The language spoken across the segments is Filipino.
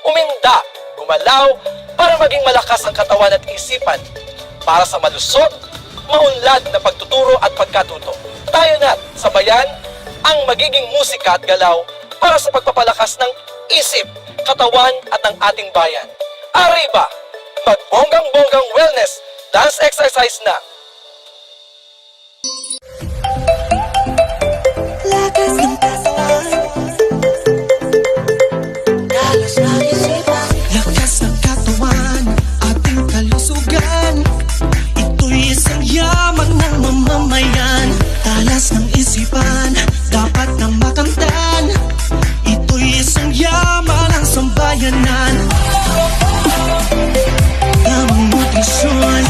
uminda, gumalaw, para maging malakas ang katawan at isipan, para sa malusog, maunlad na pagtuturo at pagkatuto. Tayo na, sabayan, ang magiging musika at galaw para sa pagpapalakas ng isip, katawan at ng ating bayan. Arriba! Magbonggang-bonggang wellness dance exercise na! Lakas ng katawan, dalos ng isipan. Lakas ng katawan, ating kalusugan. Ito'y isang yaman ng mamamayan. Talas ng isipan, dapat na makamtan. Ito'y isang yaman ng sambayanan. Tamang nutrisyon,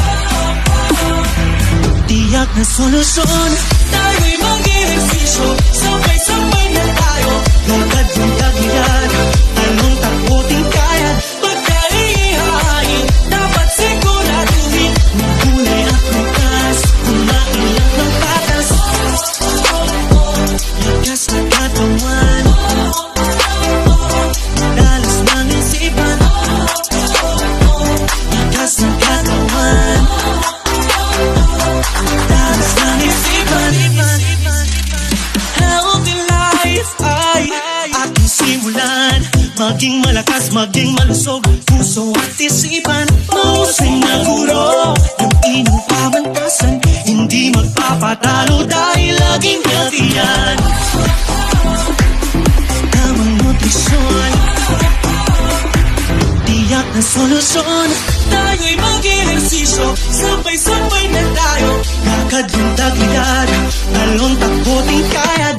tiyak na solusyon. Tayo'y mag-ehersisyo, sabay-sabay na tayo. Lakad yung tagilid, talong takbuting kaya. Pagkaihain, dapat siguraduhin. Magulay at bukas, kumain lang ng patas. Lakas ng katawan, dalos ng isipan. Lakas ng katawan, dalos ng isipan. Healthy life ay ating simulan. Maging malakas, maging malusog, puso at isipan. Mahusay na guro, yung inyong pamantasan. Hindi magpapatalo dahil laging healthy yan. Tamang nutrisyon, tiyak na solusyon. Tayo'y mag-ehersisyo, sabay-sabay na tayo. Lakad yung tagilid, talong takbuting kayad.